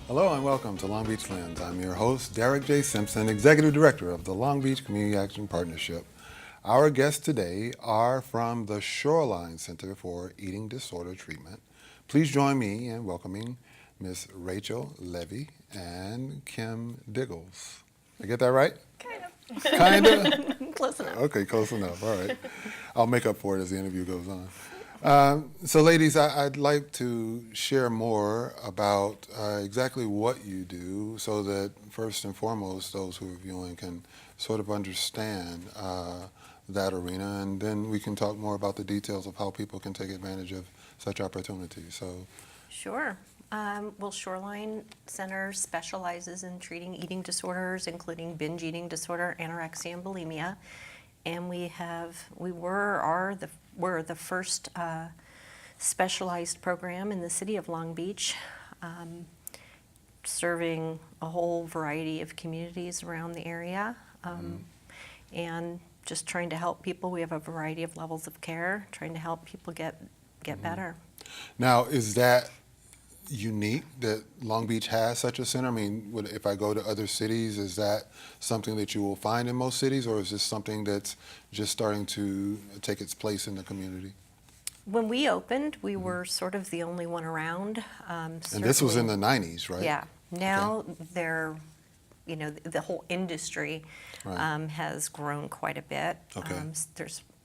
Hello and welcome to Long Beach Lens. I'm your host, Derek J. Simpson, Executive Director of the Long Beach Community Action Partnership. Our guests today are from the Shoreline Center for Eating Disorder Treatment. Please join me in welcoming Ms. Rachel Levy and Kim Diggles. I get that right? Kind of. Kind of? Close enough. Okay, close enough. All right. I'll make up for it as the interview goes on. So ladies, I'd like to share more about exactly what you do so that first and foremost, those who are viewing can sort of understand that arena, and then we can talk more about the details of how people can take advantage of such opportunities. So, Sure. Well, Shoreline Center specializes in treating eating disorders, including binge eating disorder, anorexia, and bulimia. And we're the first specialized program in the city of Long Beach, serving a whole variety of communities around the area, and just trying to help people. We have a variety of levels of care, trying to help people get better. now is that unique that Long Beach has such a center? I mean, if I go to other cities, is that something that you will find in most cities, or is this something that's just starting to take its place in the community? When we opened, we were sort of the only one around. And this was in the 90s, right? Yeah. Now the whole industry Right. has grown quite a bit. Okay.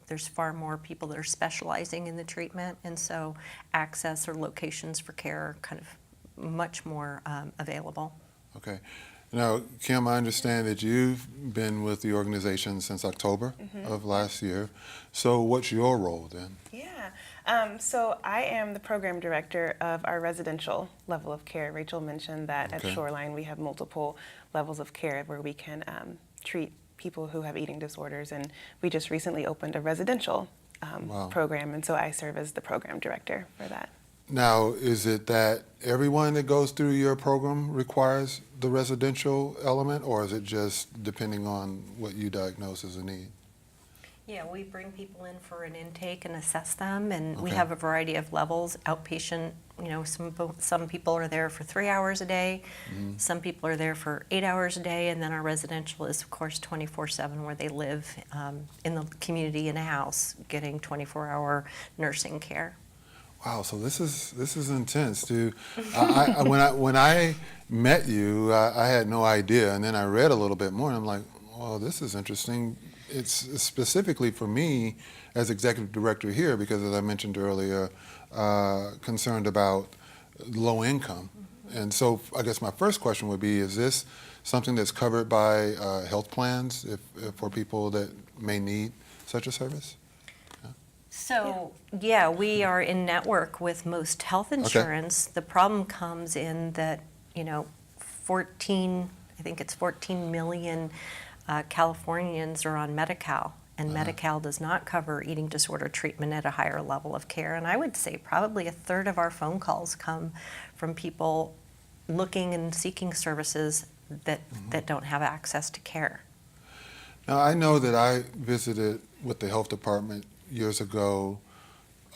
There's far more people that are specializing in the treatment, and so access or locations for care are kind of much more available. Okay. Now, Kim, I understand that you've been with the organization since October of last year. So what's your role then? Yeah. So I am the program director of our residential level of care. Rachel mentioned that Okay. at Shoreline we have multiple levels of care where we can treat people who have eating disorders, and we just recently opened a residential Wow. program, and so I serve as the program director for that. Now, is it that everyone that goes through your program requires the residential element, or is it just depending on what you diagnose as a need? Yeah, we bring people in for an intake and assess them, and we Okay. have a variety of levels. Outpatient, some people are there for 3 hours a day, some people are there for 8 hours a day, and then our residential is, of course, 24/7, where they live in the community in a house, getting 24-hour nursing care. Wow, so this is intense, too. When I met you, I had no idea, and then I read a little bit more, and I'm like, well, this is interesting. It's specifically for me as executive director here, because as I mentioned earlier, concerned about low income. And so I guess my first question would be, is this something that's covered by health plans if for people that may need such a service? So, yeah, we are in network with most health insurance. The problem comes in that, 14 million Californians are on Medi-Cal, and Medi-Cal does not cover eating disorder treatment at a higher level of care. And I would say probably a third of our phone calls come from people looking and seeking services that don't have access to care. Now, I know that I visited with the health department years ago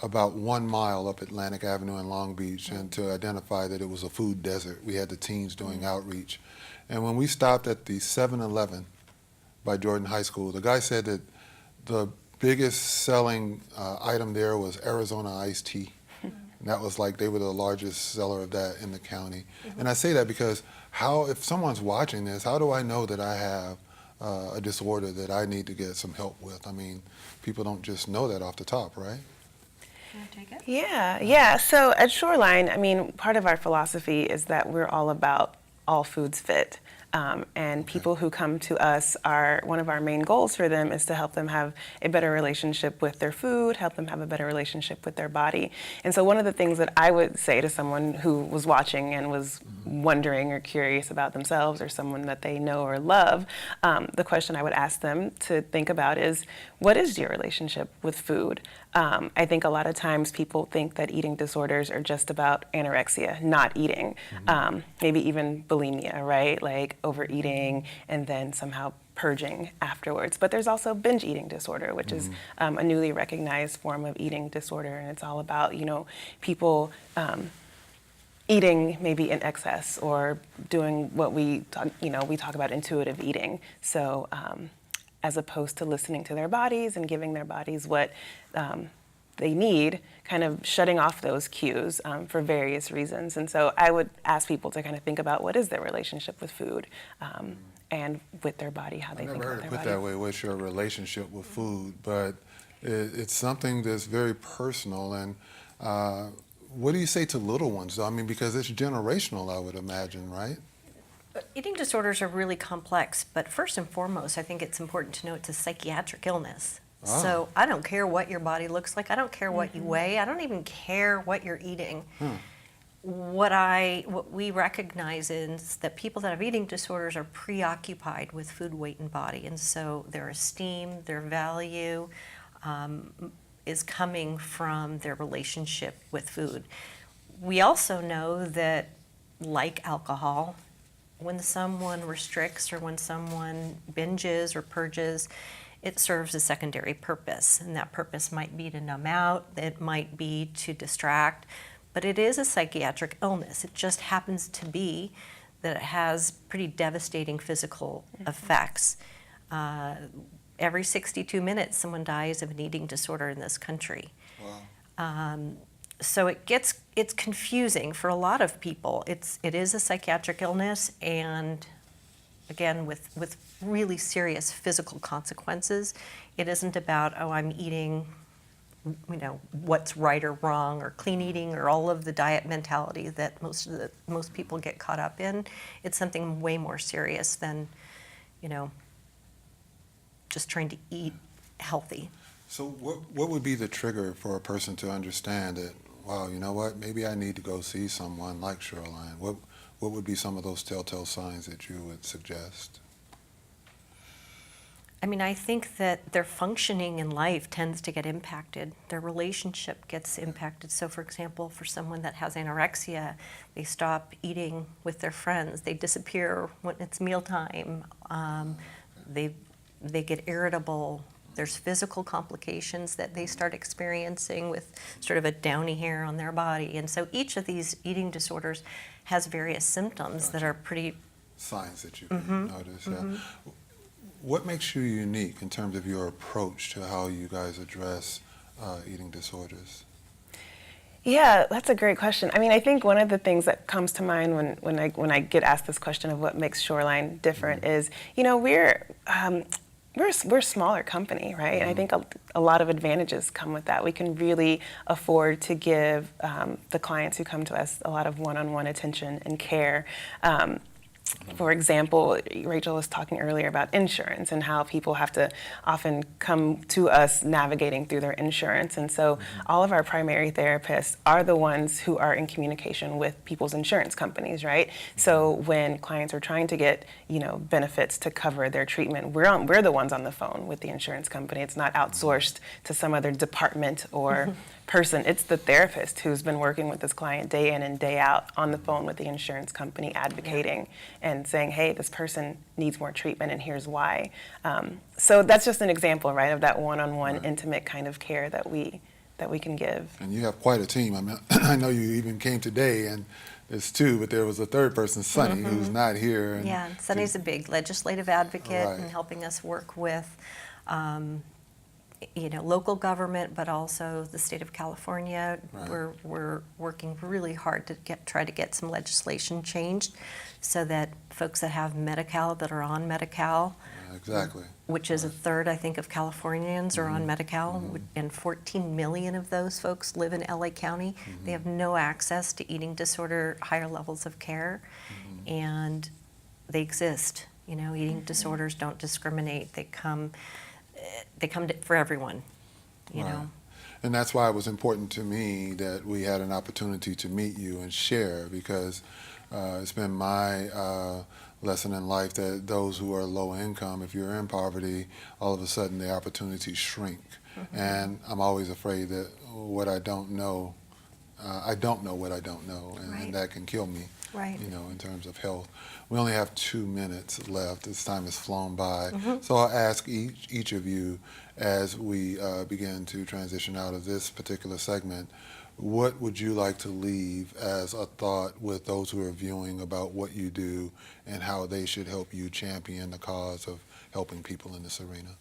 about 1 mile up Atlantic Avenue in Long Beach, and to identify that it was a food desert. We had the teens doing outreach. And when we stopped at the 7-Eleven by Jordan High School, the guy said that the biggest selling item there was Arizona iced tea. And that was like they were the largest seller of that in the county. And I say that because if someone's watching this, how do I know that I have a disorder that I need to get some help with? I mean, people don't just know that off the top, right? Can I take it? Yeah. So at Shoreline, I mean, part of our philosophy is that we're all about all foods fit. And people who come to us, one of our main goals for them is to help them have a better relationship with their food, help them have a better relationship with their body. And so one of the things that I would say to someone who was watching and was wondering or curious about themselves or someone that they know or love, the question I would ask them to think about is, what is your relationship with food? I think a lot of times people think that eating disorders are just about anorexia, not eating, maybe even bulimia, right? Like overeating and then somehow purging afterwards. But there's also binge eating disorder, which is a newly recognized form of eating disorder, and it's all about, people eating maybe in excess or doing what we talk about intuitive eating. So as opposed to listening to their bodies and giving their bodies what they need, kind of shutting off those cues for various reasons. And so I would ask people to kind of think about what is their relationship with food and with their body, how they think about their body. I've never heard it put that way, what's your relationship with food, but it's something that's very personal. And what do you say to little ones, though? I mean, because it's generational, I would imagine, right? Eating disorders are really complex, but first and foremost, I think it's important to know it's a psychiatric illness. Ah. So I don't care what your body looks like. I don't care what you weigh. I don't even care what you're eating. What we recognize is that people that have eating disorders are preoccupied with food, weight, and body, and so their esteem, their value is coming from their relationship with food. We also know that, like alcohol, when someone restricts or when someone binges or purges, it serves a secondary purpose, and that purpose might be to numb out, it might be to distract, but it is a psychiatric illness. It just happens to be that it has pretty devastating physical effects. Every 62 minutes, someone dies of an eating disorder in this country. Wow. So it's confusing for a lot of people. It is a psychiatric illness, and again, with really serious physical consequences. It isn't about, oh, I'm eating, what's right or wrong, or clean eating, or all of the diet mentality that most people get caught up in. It's something way more serious than, just trying to eat healthy. So what would be the trigger for a person to understand that, wow, you know what, maybe I need to go see someone like Shoreline? What would be some of those telltale signs that you would suggest? I mean, I think that their functioning in life tends to get impacted. Their relationship gets impacted. So, for example, for someone that has anorexia, they stop eating with their friends. They disappear when it's mealtime. They get irritable. There's physical complications that they start experiencing with sort of a downy hair on their body. And so each of these eating disorders has various symptoms that are pretty... Signs that you can notice, yeah. What makes you unique in terms of your approach to how you guys address eating disorders? Yeah, that's a great question. I mean, I think one of the things that comes to mind when I get asked this question of what makes Shoreline different is, we're a smaller company, right? And I think a lot of advantages come with that. We can really afford to give the clients who come to us a lot of one-on-one attention and care. For example, Rachel was talking earlier about insurance and how people have to often come to us navigating through their insurance. And so all of our primary therapists are the ones who are in communication with people's insurance companies, right? So when clients are trying to get, benefits to cover their treatment, we're the ones on the phone with the insurance company. It's not outsourced to some other department or person. It's the therapist who's been working with this client day in and day out on the phone with the insurance company, advocating and saying, hey, this person needs more treatment and here's why. So that's just an example, right, of that one-on-one intimate kind of care that we can give. And you have quite a team. I mean, I know you even came today, and there's two, but there was a third person, Sunny, who's not here. And Sunny's a big legislative advocate and helping us work with local government, but also the state of California. Right. We're working really hard to try to get some legislation changed so that folks that have Medi-Cal, that are on Medi-Cal, exactly, which is a third, I think, of Californians are on Medi-Cal, and 14 million of those folks live in LA County. They have no access to eating disorder, higher levels of care, and they exist. Eating disorders don't discriminate. They come for everyone, know. And that's why it was important to me that we had an opportunity to meet you and share, because it's been my lesson in life that those who are low income, if you're in poverty, all of a sudden the opportunities shrink. And I'm always afraid that what I don't know, I don't know what I don't know, and that can kill me. Right. In terms of health. We only have 2 minutes left. This time has flown by. So I'll ask each of you, as we begin to transition out of this particular segment, what would you like to leave as a thought with those who are viewing about what you do and how they should help you champion the cause of helping people in this arena?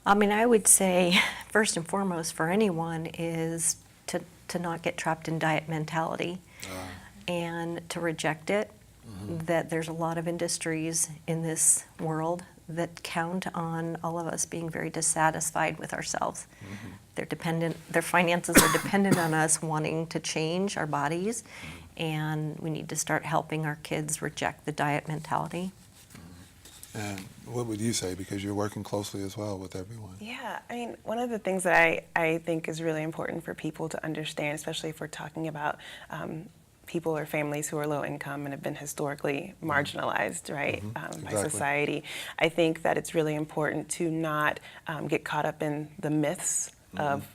I mean, I would say, first and foremost, for anyone is to not get trapped in diet mentality and to reject it, that there's a lot of industries in this world that count on all of us being very dissatisfied with ourselves. Their finances are dependent on us wanting to change our bodies, and we need to start helping our kids reject the diet mentality. And what would you say, because you're working closely as well with everyone? Yeah, I mean, one of the things that I think is really important for people to understand, especially if we're talking about people or families who are low income and have been historically marginalized, right, by society, I think that it's really important to not get caught up in the myths of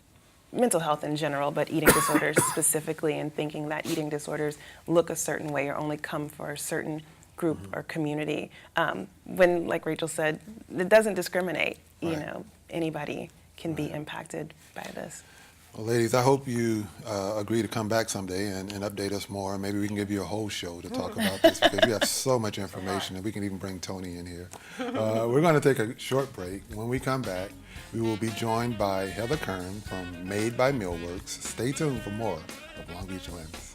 mental health in general, but eating disorders specifically, and thinking that eating disorders look a certain way or only come for a certain group or community. When, like Rachel said, it doesn't discriminate. You know, anybody can be impacted by this. Well, ladies, I hope you agree to come back someday and update us more. Maybe we can give you a whole show to talk about this, because you have so much information, and we can even bring Tony in here. We're going to take a short break. When we come back, we will be joined by Heather Kern from Made by Millworks. Stay tuned for more of Long Beach Wins.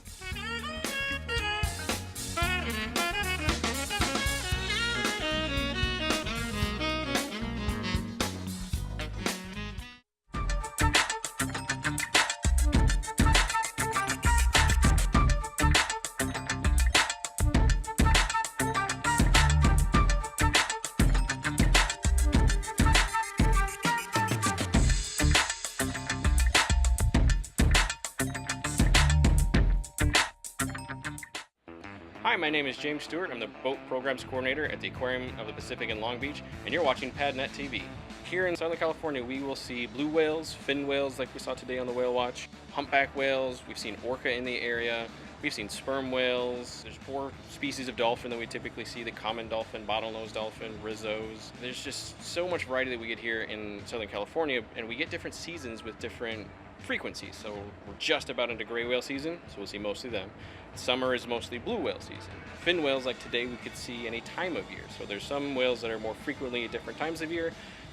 Hi, my name is James Stewart. I'm the Boat Programs Coordinator at the Aquarium of the Pacific in Long Beach, and you're watching PadNet TV. Here in Southern California, we will see blue whales, fin whales like we saw today on the Whale Watch, humpback whales, we've seen orca in the area, we've seen sperm whales. There's 4 species of dolphin that we typically see: the common dolphin, bottlenose dolphin, rizzos. There's just so much variety that we get here in Southern California, and we get different seasons with different frequencies. So we're just about into gray whale season, so we'll see mostly them. Summer is mostly blue whale season. Fin whales, like today, we could see any time of year. So there's some whales that are more frequently at different times of year,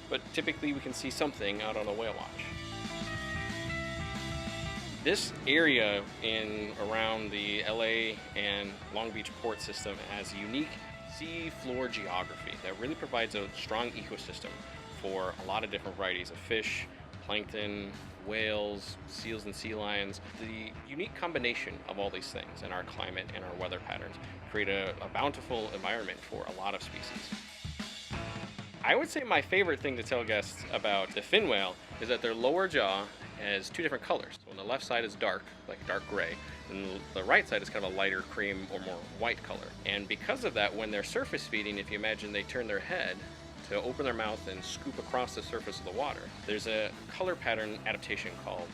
but typically we can see something out on a whale watch. This area in around the LA and Long Beach port system has unique sea floor geography that really provides a strong ecosystem for a lot of different varieties of fish, plankton, whales, seals and sea lions. The unique combination of all these things in our climate and our weather patterns create a bountiful environment for a lot of species. I would say my favorite thing to tell guests about the fin whale is that their lower jaw has 2 different colors. So on the left side is dark, like dark gray, and the right side is kind of a lighter cream or more white color. And because of that, when they're surface feeding, if you imagine they turn their head to open their mouth and scoop across the surface of the water, there's a color pattern adaptation called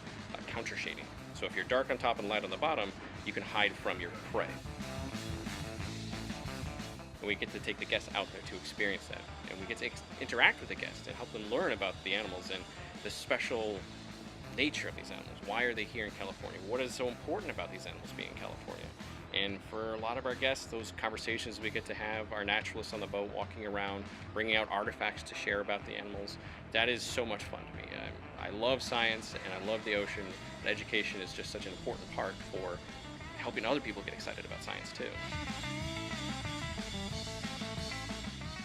counter shading. So if you're dark on top and light on the bottom, you can hide from your prey. And we get to take the guests out there to experience that. And we get to interact with the guests and help them learn about the animals and the special nature of these animals. Why are they here in California? What is so important about these animals being in California? And for a lot of our guests, those conversations we get to have, our naturalists on the boat walking around, bringing out artifacts to share about the animals, that is so much fun to me. I love science and I love the ocean. And education is just such an important part for helping other people get excited about science too.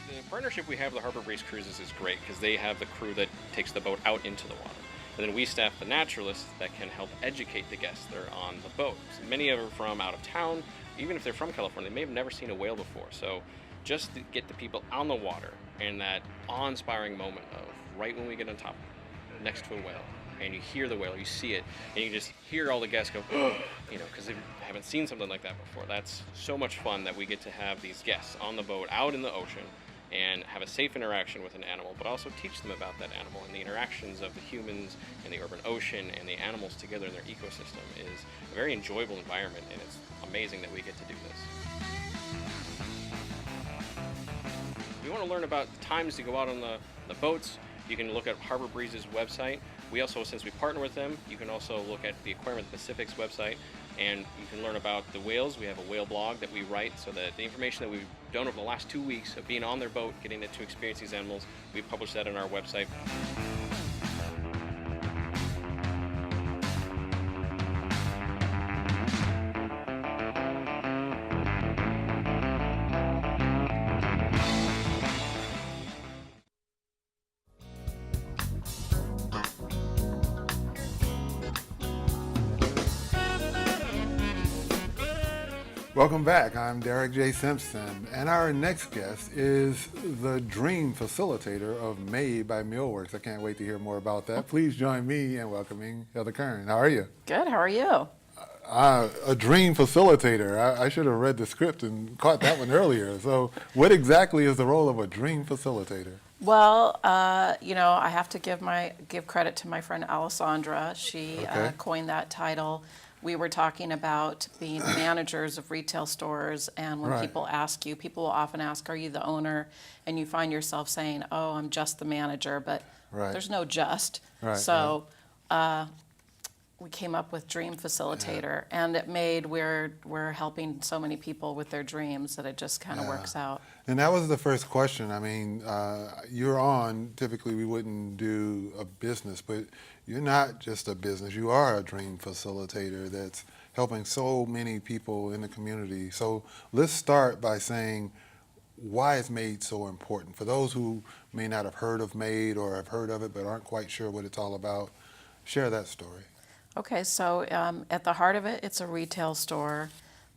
The partnership we have with the Harbor Breeze Cruises is great because they have the crew that takes the boat out into the water. And then we staff the naturalists that can help educate the guests that are on the boat. So many of them are from out of town. Even if they're from California, they may have never seen a whale before. So just to get the people on the water and that awe-inspiring moment of right when we get on top next to a whale and you hear the whale, you see it, and you just hear all the guests go, oh, you know, because they haven't seen something like that before. That's so much fun that we get to have these guests on the boat out in the ocean and have a safe interaction with an animal, but also teach them about that animal and the interactions of the humans and the urban ocean and the animals together in their ecosystem is a very enjoyable environment, and it's amazing that we get to do this. If you want to learn about the times to go out on the boats, you can look at Harbor Breeze's website. We also, since we partner with them, you can also look at the Aquarium of the Pacific's website, and you can learn about the whales. We have a whale blog that we write, so that the information that we've done over the last 2 weeks of being on their boat, getting to experience these animals, we publish that on our website. Welcome back. I'm Derek J. Simpson, and our next guest is the dream facilitator of Made by Millworks. I can't wait to hear more about that. Please join me in welcoming Heather Kern. How are you? Good, how are you? A dream facilitator. I should have read the script and caught that one earlier. So what exactly is the role of a dream facilitator? Well, I have to give credit to my friend Alessandra. She Okay. coined that title. We were talking about being managers of retail stores, and when Right. people ask you, people will often ask, are you the owner? And you find yourself saying, oh, I'm just the manager, but Right. there's no just. Right, So we came up with Dream Facilitator, and it made, we're helping so many people with their dreams that it just kind of works out. And that was the first question. I mean, you're on, typically we wouldn't do a business, but you're not just a business. You are a dream facilitator that's helping so many people in the community. So let's start by saying, why is Made so important? For those who may not have heard of Made or have heard of it but aren't quite sure what it's all about, share that story. Okay, so at the heart of it, it's a retail store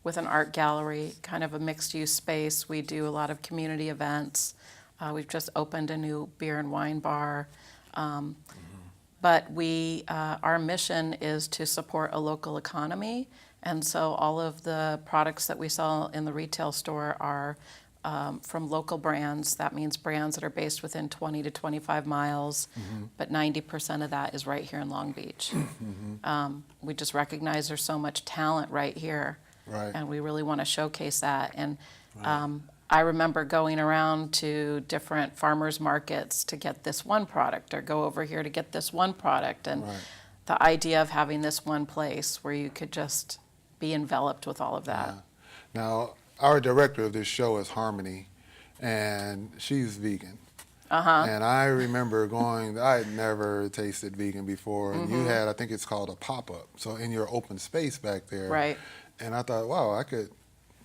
with an art gallery, kind of a mixed-use space. We do a lot of community events. We've just opened a new beer and wine bar. But our mission is to support a local economy, and so all of the products that we sell in the retail store are from local brands. That means brands that are based within 20 to 25 miles, but 90% of that is right here in Long Beach. We just recognize there's so much talent right here, Right. and we really want to showcase that. And I remember going around to different farmers markets to get this one product, or go over here to get this one product, and Right. the idea of having this one place where you could just be enveloped with all of that. Now, our director of this show is Harmony, and she's vegan. And I remember going, I had never tasted vegan before, and you had, I think it's called a pop-up, so in your open space back there. Right. And I thought, wow, I could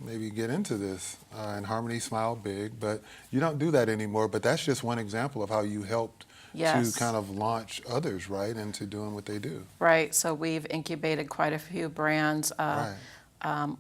maybe get into this. And Harmony smiled big, but you don't do that anymore. But that's just one example of how you helped Yes. to kind of launch others, right, into doing what they do. Right, so we've incubated quite a few brands. Right.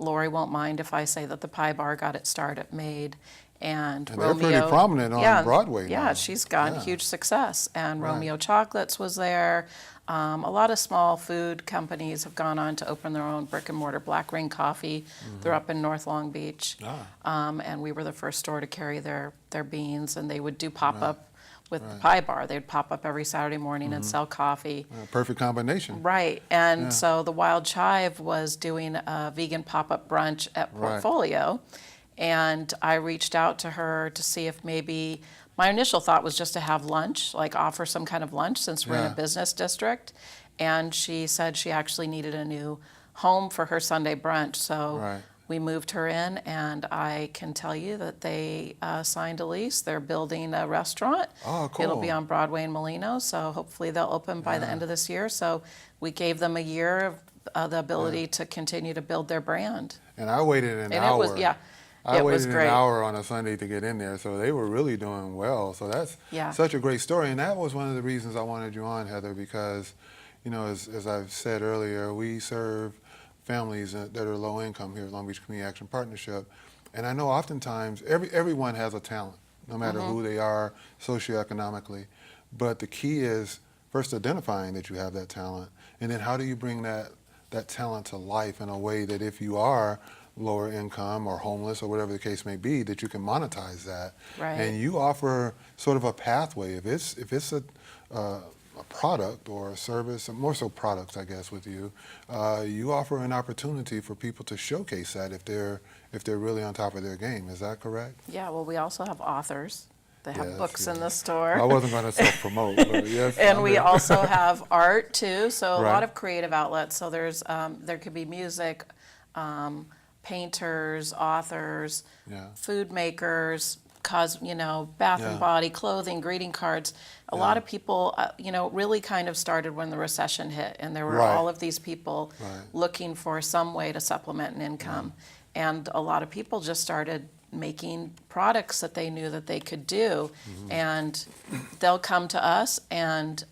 Lori won't mind if I say that the Pie Bar got its start at Made, and And they're Romeo. pretty prominent on Broadway Yeah, now. she's gotten Yeah. huge success, and Right. Romeo Chocolates was there. A lot of small food companies have gone on to open their own brick and mortar. Black Ring Coffee, they're up in North Long Beach, and we were the first store to carry their beans, and they would do pop-up with the Pie Bar. They'd pop up every Saturday morning and sell coffee. Perfect combination. Right, and so the Wild Chive was doing a vegan pop-up brunch at Right. Portfolio, and I reached out to her to see if maybe, my initial thought was just to have lunch, like offer some kind of lunch since we're in Yeah. a business district, and she said she actually needed a new home for her Sunday brunch, so Right. we moved her in, and I can tell you that they signed a lease. They're building a restaurant. Oh, cool. It'll be on Broadway and Molino, so hopefully they'll open by the end of this year. So we gave them a year of the ability to continue to build their brand. And I waited an And hour. it was, yeah, I it was waited great. an hour on a Sunday to get in there, so they were really doing well. So that's Yeah. such a great story, and that was one of the reasons I wanted you on, Heather, because, you know, as I've said earlier, we serve families that are low income here at Long Beach Community Action Partnership, and I know oftentimes everyone has a talent, no matter who they are socioeconomically, but the key is first identifying that you have that talent, and then how do you bring that talent to life in a way that if you are lower income or homeless or whatever the case may be, that you can monetize that. Right. And you offer sort of a pathway. If it's a product or a service, more so products, I guess, with you, you offer an opportunity for people to showcase that if they're really on top of their game. Is that correct? Yeah, well, we also have authors. They have Yes, books in yes. the store. I wasn't going to self-promote, but yes. And I'm we there. also have art too, so a Right. lot of creative outlets. So there could be music, painters, authors, Yeah. food makers, bath and Yeah. body, clothing, greeting cards. A Yeah. lot of people, really kind of started when the recession hit, and there were Right. all of these people Right. looking for some way to supplement an income. And a lot of people just started making products that they knew that they could do, and they'll come to us, and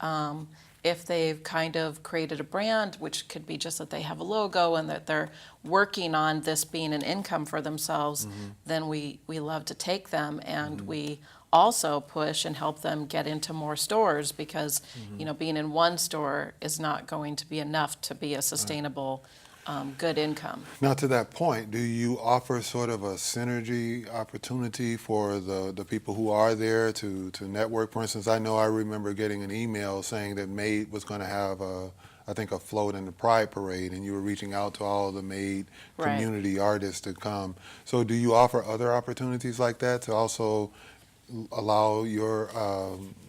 if they've kind of created a brand, which could be just that they have a logo and that they're working on this being an income for themselves, then we love to take them, and we also push and help them get into more stores, because being in one store is not going to be enough to be a sustainable good income. Now, to that point, do you offer sort of a synergy opportunity for the people who are there to network? For instance, I remember getting an email saying that MAID was going to have I think a float in the Pride Parade, and you were reaching out to all the MAID Right. community artists to come. So do you offer other opportunities like that to also allow your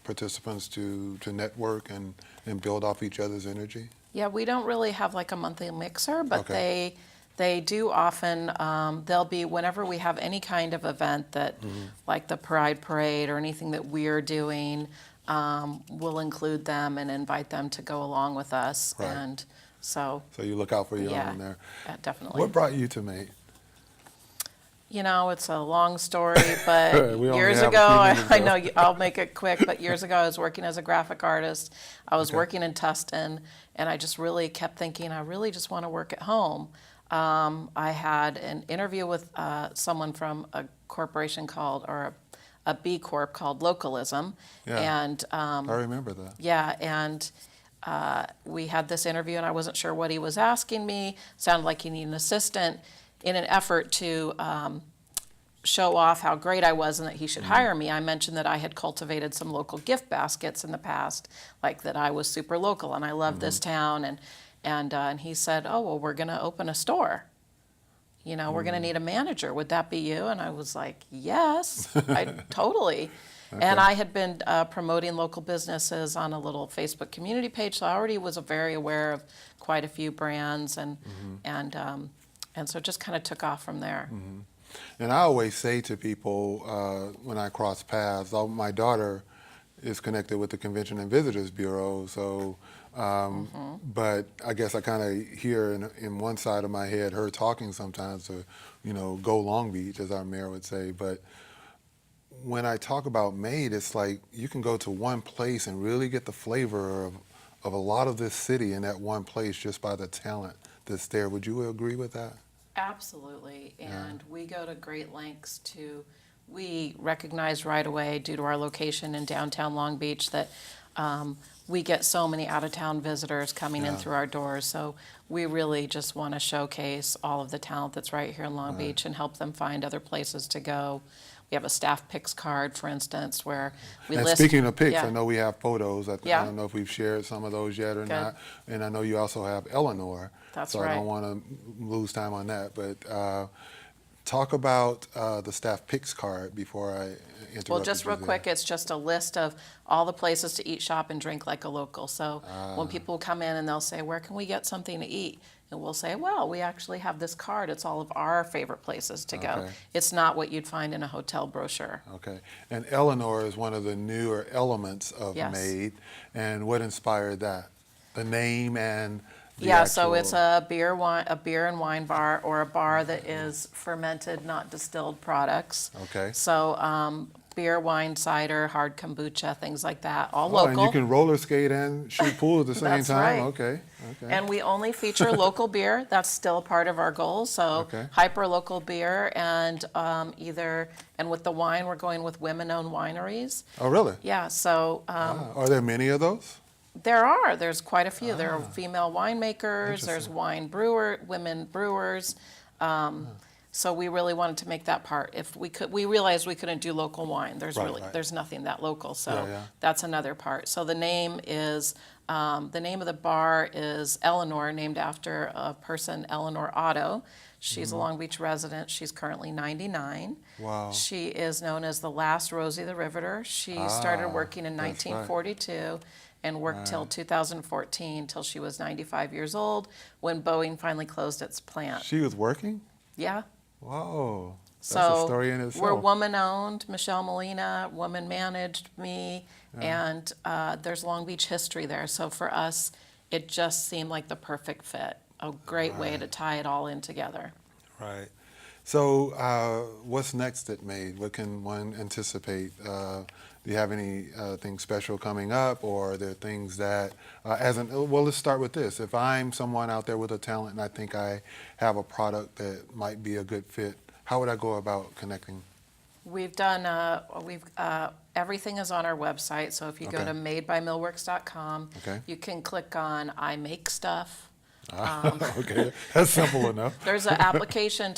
participants to network and build off each other's energy? Yeah, we don't really have like a monthly mixer, but Okay. they do often, they'll be, whenever we have any kind of event that, like the Pride Parade or anything that we're doing, we'll include them and invite them to go along with us. Right. And so, So you look out for your yeah, own there. definitely. What brought you to MAID? It's a long story, but We only years have a ago, few I minutes know left. I'll make it quick, but years ago I was working as a graphic artist. I was Okay. working in Tustin, and I just really kept thinking, I really just want to work at home. I had an interview with someone from a corporation or a B Corp called Localism. Yeah. And I remember that. yeah, and we had this interview, and I wasn't sure what he was asking me. Sounded like he needed an assistant. In an effort to show off how great I was and that he should hire me, I mentioned that I had cultivated some local gift baskets in the past, like that I was super local and I love this town. And he said, "Oh, well, we're going to open a store. We're going to need a manager. Would that be you?" And I was like, "Yes, totally." And I had been promoting local businesses on a little Facebook community page, so I already was very aware of quite a few brands, and so it just kind of took off from there. And I always say to people when I cross paths, my daughter is connected with the Convention and Visitors Bureau, so, but I guess I kind of hear in one side of my head her talking sometimes to, go Long Beach, as our mayor would say. But when I talk about MAID, it's like you can go to one place and really get the flavor of a lot of this city in that one place just by the talent that's there. Would you agree with that? Absolutely, and we go to great lengths we recognize right away, due to our location in downtown Long Beach, that we get so many out-of-town visitors coming in Yeah. through our doors, so we really just want to showcase all of the talent that's right here in Long Beach and help them find other places to go. We have a staff picks card, for instance, where we And list. speaking of pics, Yeah. I know we have photos. I Yeah. don't know if we've shared some of those yet or Good. not. And I know you also have Eleanor. That's so I right. don't want to lose time on that. But talk about the staff picks card before I interrupt. Well, just real quick, it's just a list of all the places to eat, shop, and drink like a local. So when people come in and they'll say, "Where can we get something to eat?" And we'll say, "Well, we actually have this card. It's all of our favorite places to go." Okay. It's not what you'd find in a hotel brochure. Okay. And Eleanor is one of the newer elements of Yes. MAID. And what inspired that? The name and the Yeah, so it's actual- a beer and wine bar, or a bar that is fermented, not distilled products. Okay. So beer, wine, cider, hard kombucha, things like that, all Oh, local. and you can roller skate and shoot pool at the same That's time? right. Okay. Okay. And we only feature local beer. That's still part of our goal. So Okay. hyper local beer, and and with the wine, we're going with women-owned wineries. Oh, really? Yeah. So Are there many of those? there's quite a few. There are female winemakers. There's Interesting. women brewers. So we really wanted to make that part. If we realized we couldn't do local wine. Right. There's nothing that local. So Yeah. that's another part. So the name of the bar is Eleanor, named after a person, Eleanor Otto. She's a Long Beach resident. She's currently 99. Wow. She is known as the last Rosie the Riveter. She started working in that's right. 1942 and worked till 2014, till she was 95 years old, when Boeing finally closed its plant. She was working? Yeah. Whoa. That's So a story in itself. we're woman-owned. Michelle Molina, woman managed me, and there's Long Beach history there. So for us, it just seemed like the perfect fit, a great way to tie it all in together. Right. So what's next at MADE? What can one anticipate? Do you have anything special coming up, or are there things that, well, let's start with this. If I'm someone out there with a talent and I think I have a product that might be a good fit, how would I go about connecting? We've done, everything is on our website, so if you go Okay. to madebymillworks.com, Okay. you can click on I Make Stuff. Okay, that's simple enough. There's an application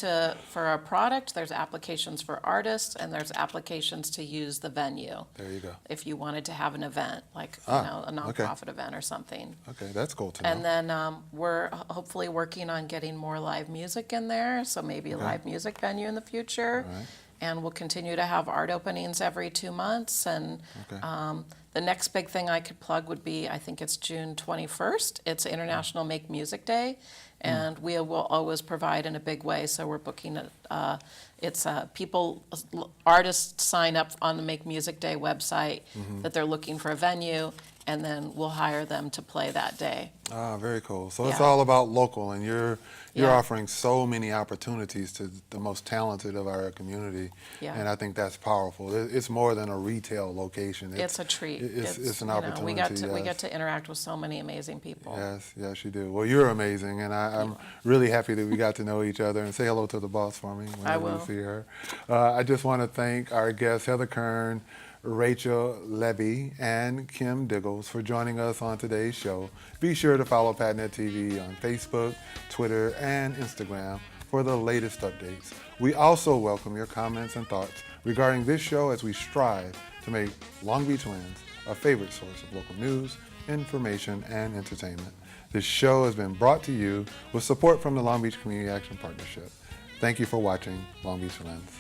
for a product, there's applications for artists, and there's applications to use the venue. There you go. If you wanted to have an event, like a okay. nonprofit event or something. Okay, that's cool to know. And then we're hopefully working on getting more live music in there, so maybe a live music venue in the future. All right. And we'll continue to have art openings every 2 months. And Okay. the next big thing I could plug would be, I think it's June 21st. It's International Make Music Day, and we will always provide in a big way. So we're booking it. Artists sign up on the Make Music Day website that they're looking for a venue, and then we'll hire them to play that day. Very cool. So it's Yeah. all about local, and you're Yeah. offering so many opportunities to the most talented of our community, Yeah. and I think that's powerful. It's more than a retail location. It's a treat. It's an you know, opportunity. we yes. get to interact with so many amazing people. Yes, you do. Well, you're amazing, and I'm really happy that we got to know each other. And say hello to the boss for me whenever will. you see her. I just want to thank our guests, Heather Kern, Rachel Levy, and Kim Diggles, for joining us on today's show. Be sure to follow PatNet TV on Facebook, Twitter, and Instagram for the latest updates. We also welcome your comments and thoughts regarding this show as we strive to make Long Beach Lens a favorite source of local news, information, and entertainment. This show has been brought to you with support from the Long Beach Community Action Partnership. Thank you for watching Long Beach Lens.